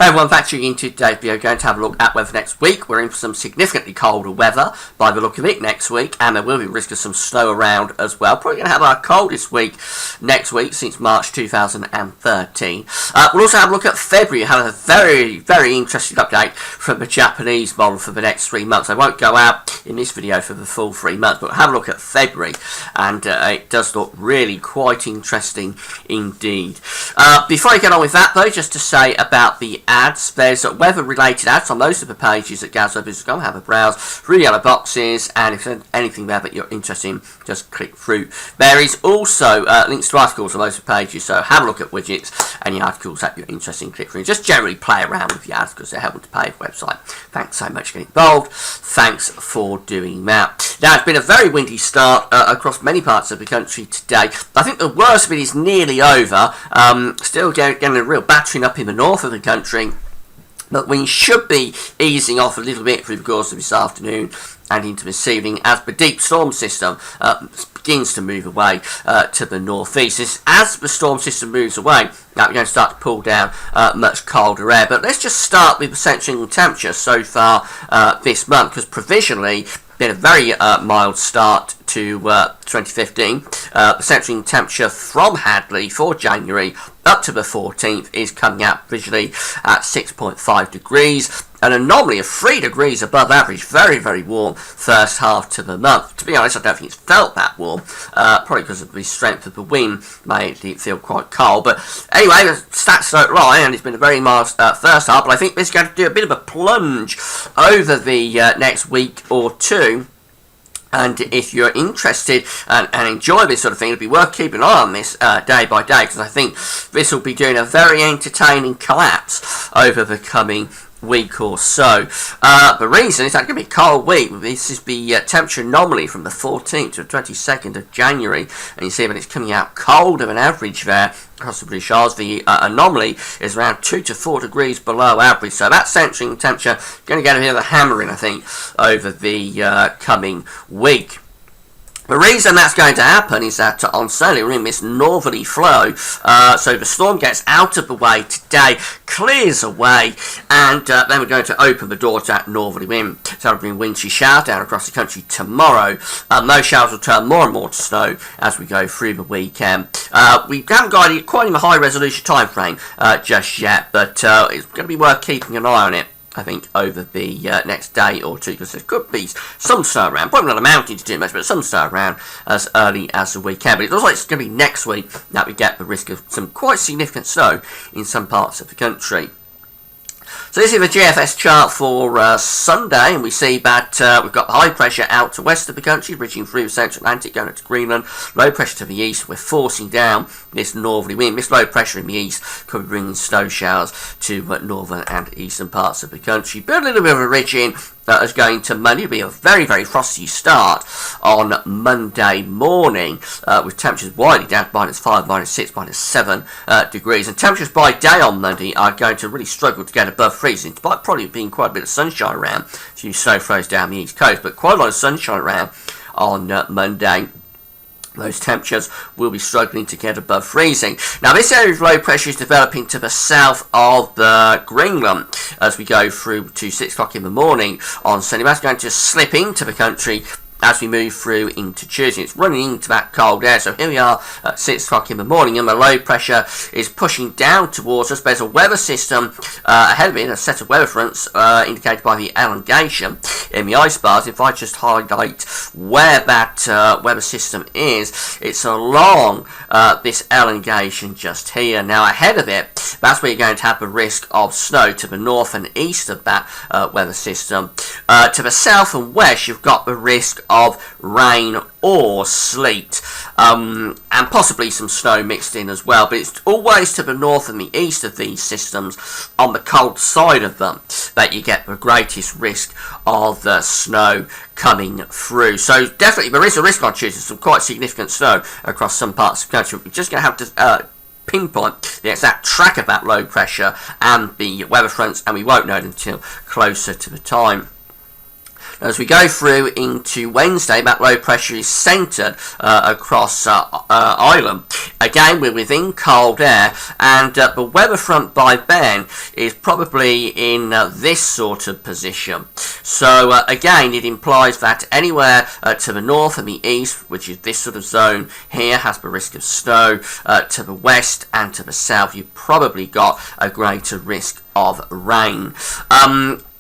Hey everyone, back tuning into today's video. Going to have a look at weather next week. We're in for some significantly colder weather by the look of it next week, and there will be risk of some snow around as well. Probably going to have our coldest week next week since March 2013. We'll also have a look at February. Have a very interesting update from the Japanese model for the next 3 months. I won't go out in this video for the full 3 months, but we'll have a look at February, and it does look really quite interesting indeed. Before I get on with that though, just to say about the ads, there's weather-related ads on most of the pages at GazWeather.com. Have a browse through the yellow boxes, and if there's anything there that you're interested in, just click through. There is also links to articles on most of the pages, so have a look at widgets and the articles that you're interested in, click through. Just generally play around with the ads because they're helping to pay the website. Thanks so much for getting involved. Thanks for doing that. Now, it's been a very windy start across many parts of the country today. I think the worst of it is nearly over. Still getting a real battering up in the north of the country, but we should be easing off a little bit through the course of this afternoon and into this evening as the deep storm system begins to move away to the northeast. As the storm system moves away, we're going to start to pull down much colder air. But let's just start with the central temperature so far this month, because provisionally been a very mild start to 2015. The central temperature from Hadley for January up to the 14th is coming out visually at 6.5 degrees. An anomaly of 3 degrees above average. Very warm first half to the month. To be honest, I don't think it's felt that warm. Probably because of the strength of the wind made it feel quite cold. But anyway, the stats don't lie, and it's been a very mild first half. But I think this is going to do a bit of a plunge over the next week or two. And if you're interested and enjoy this sort of thing, it'll be worth keeping an eye on this day by day, because I think this will be doing a very entertaining collapse over the coming week or so. The reason is that it's going to be a cold week. This is the temperature anomaly from the 14th to the 22nd of January, and you see that it's coming out colder than average there across the British Isles. The anomaly is around 2 to 4 degrees below average, so that central temperature is going to get a bit of a hammering, I think, over the coming week. The reason that's going to happen is that on Sunday we're in this northerly flow, so the storm gets out of the way today, clears away, and then we're going to open the door to that northerly wind. So that'll bring wintry showers down across the country tomorrow. Those showers will turn more and more to snow as we go through the weekend. We haven't got it quite in the high resolution time frame just yet, but it's going to be worth keeping an eye on it, I think, over the next day or two, because there could be some snow around. Probably not amounting to too much, but some snow around as early as the weekend. But it looks like it's going to be next week that we get the risk of some quite significant snow in some parts of the country. So this is the GFS chart for Sunday, and we see that we've got high pressure out to west of the country, bridging through the Central Atlantic, going up to Greenland. Low pressure to the east. We're forcing down this northerly wind. This low pressure in the east could be bringing snow showers to northern and eastern parts of the country. But a little bit of a ridge in that is going to Monday. It'll be a very frosty start on Monday morning, with temperatures widely down to -5, -6, -7 degrees. And temperatures by day on Monday are going to really struggle to get above freezing, despite probably being quite a bit of sunshine around. A few snow throws down the east coast, but quite a lot of sunshine around on Monday. Those temperatures will be struggling to get above freezing. Now, this area of low pressure is developing to the south of Greenland as we go through to 6 o'clock in the morning on Sunday. That's going to slip into the country as we move through into Tuesday. It's running into that cold air. So here we are at 6 o'clock in the morning, and the low pressure is pushing down towards us. There's a weather system ahead of it, a set of weather fronts indicated by the elongation in the ice bars. If I just highlight where that weather system is, it's along this elongation just here. Now, ahead of it, that's where you're going to have the risk of snow to the north and east of that weather system. To the south and west, you've got the risk of rain or sleet, and possibly some snow mixed in as well, but it's always to the north and the east of these systems, on the cold side of them, that you get the greatest risk of snow coming through. So definitely there is a risk on Tuesday, some quite significant snow across some parts of the country. We're just going to have to pinpoint the exact track of that low pressure and the weather fronts, and we won't know it until closer to the time. As we go through into Wednesday, that low pressure is centred across Ireland. Again, we're within cold air, and the weather front by then is probably in this sort of position. So again, it implies that anywhere to the north and the east, which is this sort of zone here, has the risk of snow. To the west and to the south, you've probably got a greater risk of rain.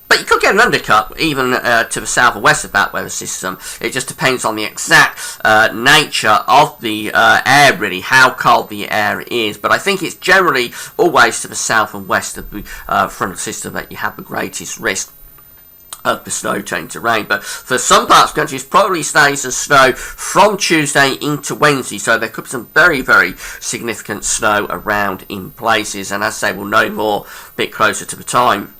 But you could get an undercut even to the south or west of that weather system. It just depends on the exact nature of the air, really, how cold the air is. But I think it's generally always to the south and west of the frontal system that you have the greatest risk of the snow turning to rain. But for some parts of the country, it probably stays as snow from Tuesday into Wednesday, so there could be some very, very significant snow around in places, and as I say, we'll know more a bit closer to the time.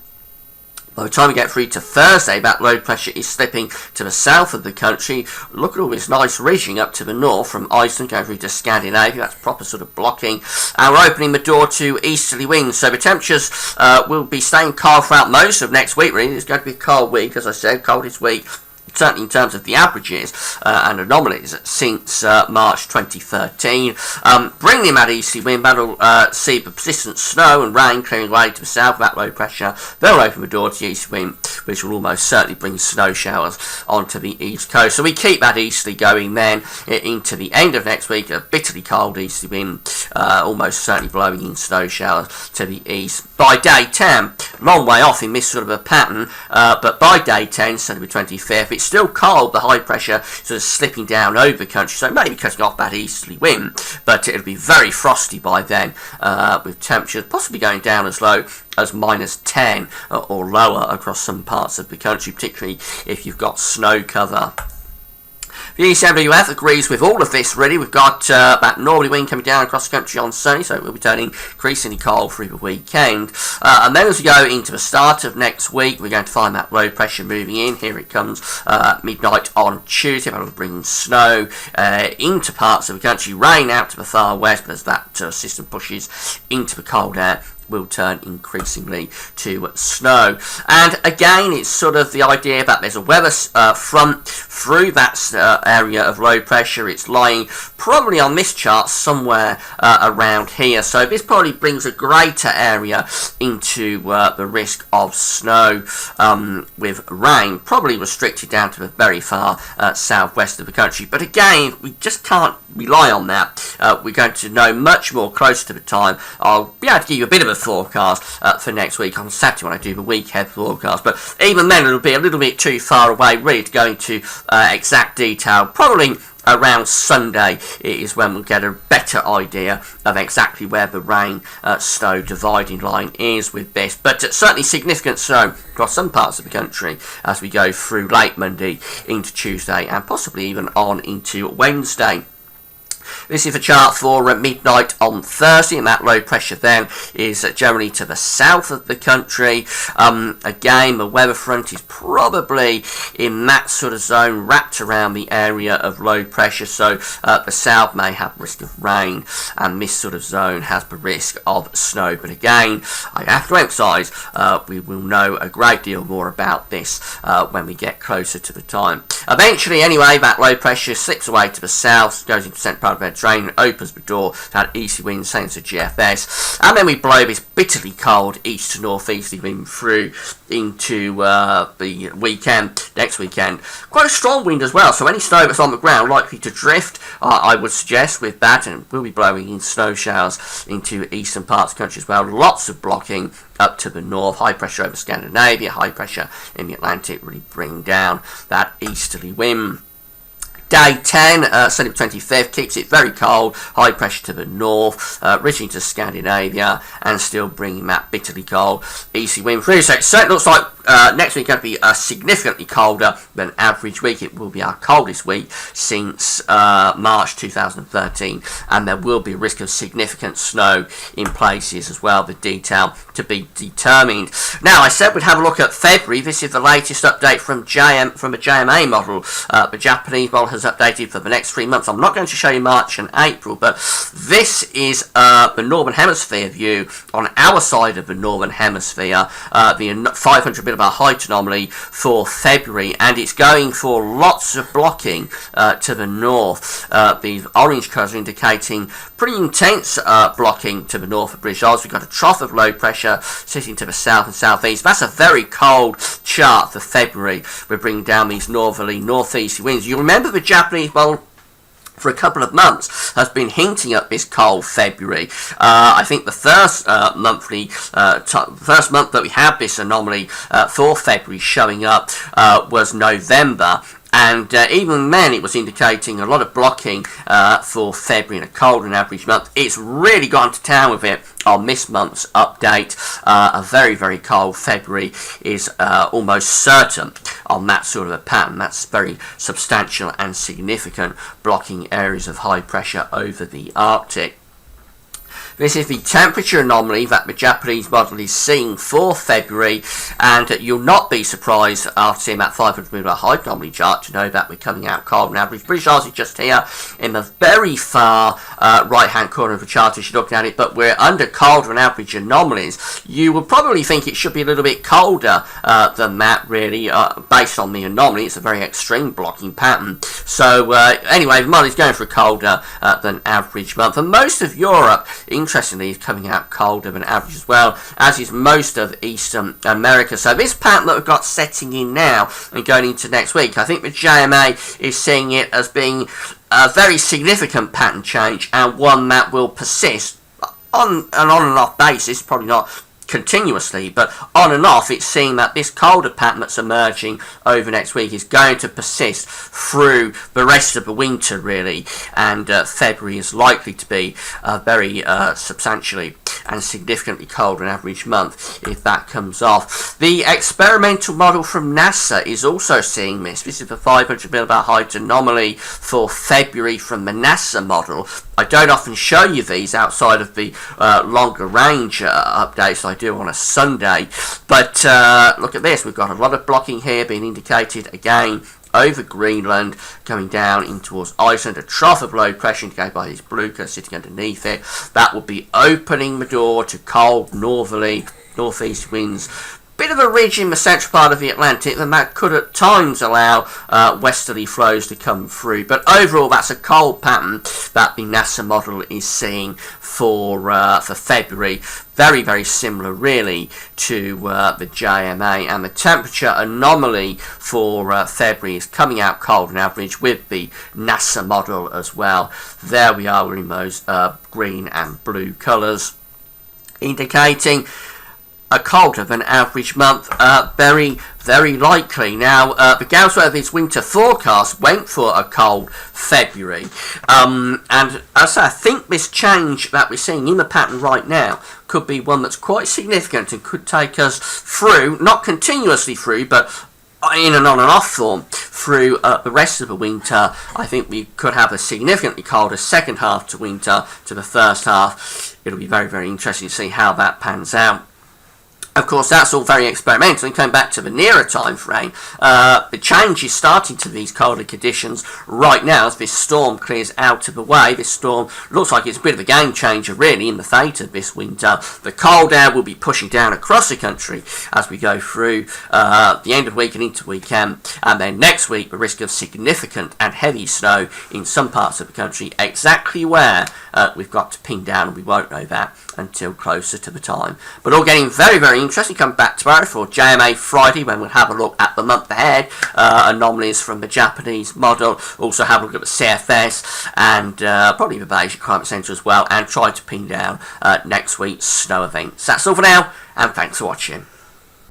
By the time we get through to Thursday, that low pressure is slipping to the south of the country. Look at all this nice ridging up to the north from Iceland going through to Scandinavia. That's proper sort of blocking. And we're opening the door to easterly winds. So the temperatures will be staying cold throughout most of next week, really. It's going to be a cold week, as I said, coldest week, certainly in terms of the averages and anomalies since March 2013. Bringing that easterly wind, that'll see the persistent snow and rain clearing away to the south of that low pressure. They'll open the door to the east wind, which will almost certainly bring snow showers onto the east coast. So we keep that easterly going then into the end of next week. A bitterly cold easterly wind, almost certainly blowing in snow showers to the east. By day 10, long way off in this sort of a pattern, but by day 10, Sunday the 25th, it's still cold. The high pressure sort of slipping down over the country, so maybe cutting off that easterly wind, but it'll be very frosty by then, with temperatures possibly going down as low as -10 or lower across some parts of the country, particularly if you've got snow cover. The ECMWF agrees with all of this, really. We've got that northerly wind coming down across the country on Sunday, so it will be turning increasingly cold through the weekend. And then as we go into the start of next week, we're going to find that low pressure moving in. Here it comes midnight on Tuesday. That will bring snow into parts of the country, rain out to the far west, but as that system pushes into the cold air, will turn increasingly to snow. And again, it's sort of the idea that there's a weather front through that area of low pressure. It's lying probably on this chart somewhere around here, so this probably brings a greater area into the risk of snow with rain, probably restricted down to the very far southwest of the country. But again, we just can't rely on that. We're going to know much more closer to the time. I'll be able to give you a bit of a forecast for next week on Saturday when I do the week ahead forecast, but even then it'll be a little bit too far away really to go into exact detail. Probably around Sunday is when we'll get a better idea of exactly where the rain snow dividing line is with this, but certainly significant snow across some parts of the country as we go through late Monday into Tuesday and possibly even on into Wednesday. This is a chart for midnight on Thursday, and that low pressure then is generally to the south of the country. Again, the weather front is probably in that sort of zone wrapped around the area of low pressure, so the south may have risk of rain, and this sort of zone has the risk of snow. But again, I have to emphasise, we will know a great deal more about this when we get closer to the time. Eventually, anyway, that low pressure slips away to the south, goes into the central part of Mediterranean, opens the door to that easy wind, same to GFS, and then we blow this bitterly cold east to northeasterly wind through into the weekend, next weekend. Quite a strong wind as well, so any snow that's on the ground likely to drift, I would suggest, with that, and we'll be blowing in snow showers into eastern parts of the country as well. Lots of blocking up to the north, high pressure over Scandinavia, high pressure in the Atlantic, really bring down that easterly wind. Day 10, Sunday the 25th, keeps it very cold, high pressure to the north, reaching to Scandinavia, and still bringing that bitterly cold easy wind through. So it certainly looks like next week going to be significantly colder than average week. It will be our coldest week since March 2013, and there will be a risk of significant snow in places as well. The detail to be determined. Now, I said we'd have a look at February. This is the latest update from a JMA model. The Japanese model has has updated for the next 3 months. I'm not going to show you March and April, but this is the Northern Hemisphere view on our side of the Northern Hemisphere, the 500 millibar height anomaly for February, and it's going for lots of blocking to the north. The orange colours are indicating pretty intense blocking to the north of British Isles. We've got a trough of low pressure sitting to the south and southeast. That's a very cold chart for February. We're bringing down these northerly, northeasterly winds. You remember the Japanese model for a couple of months has been hinting at this cold February. I think the first month that we had this anomaly for February showing up was November. And even then it was indicating a lot of blocking for February and a cold and average month. It's really gone to town with it on this month's update. A very, very cold February is almost certain on that sort of a pattern. That's very substantial and significant, blocking areas of high pressure over the Arctic. This is the temperature anomaly that the Japanese model is seeing for February, and you'll not be surprised after seeing that 500 millibar height anomaly chart to know that we're coming out cold and average. British Isles is just here in the very far right hand corner of the chart as you're looking at it, but we're under colder and average anomalies. You would probably think it should be a little bit colder than that, really, based on the anomaly. It's a very extreme blocking pattern. So anyway, the model is going for a colder than average month, and most of Europe, interestingly, is coming out colder than average as well, as is most of Eastern America. So this pattern that we've got setting in now and going into next week, I think the JMA is seeing it as being a very significant pattern change, and one that will persist on an on and off basis, probably not continuously, but on and off. It's seeing that this colder pattern that's emerging over next week is going to persist through the rest of the winter, really, and February is likely to be a very substantially and significantly colder than average month if that comes off. The experimental model from NASA is also seeing this. This is the 500 millibar height anomaly for February from the NASA model. I don't often show you these outside of the longer range updates I do on a Sunday, but look at this. We've got a lot of blocking here being indicated again over Greenland, coming down in towards Iceland, a trough of low pressure indicated by this blue curve sitting underneath it. That will be opening the door to cold northerly, northeast winds. Bit of a ridge in the central part of the Atlantic, and that could at times allow westerly flows to come through. But overall, that's a cold pattern that the NASA model is seeing for February. Very, very similar, really, to the JMA, and the temperature anomaly for February is coming out cold and average with the NASA model as well. There we are in those green and blue colours, indicating a colder than average month, very, very likely. Now, the Gauss-Weather's winter forecast went for a cold February, and as I think this change that we're seeing in the pattern right now could be one that's quite significant and could take us through, not continuously through, but in an on and off form through the rest of the winter. I think we could have a significantly colder second half to winter to the first half. It'll be very, very interesting to see how that pans out. Of course, that's all very experimental. And coming back to the nearer time frame, the change is starting to these colder conditions right now as this storm clears out of the way. This storm looks like it's a bit of a game changer, really, in the fate of this winter. The cold air will be pushing down across the country as we go through the end of the week and into weekend. And then next week, the risk of significant and heavy snow in some parts of the country. Exactly where we've got to pin down, and we won't know that until closer to the time. But all getting very, very interesting. Come back tomorrow for JMA Friday, when we'll have a look at the month ahead, anomalies from the Japanese model, also have a look at the CFS and probably the Beijing Climate Centre as well, and try to pin down next week's snow events. That's all for now, and thanks for watching.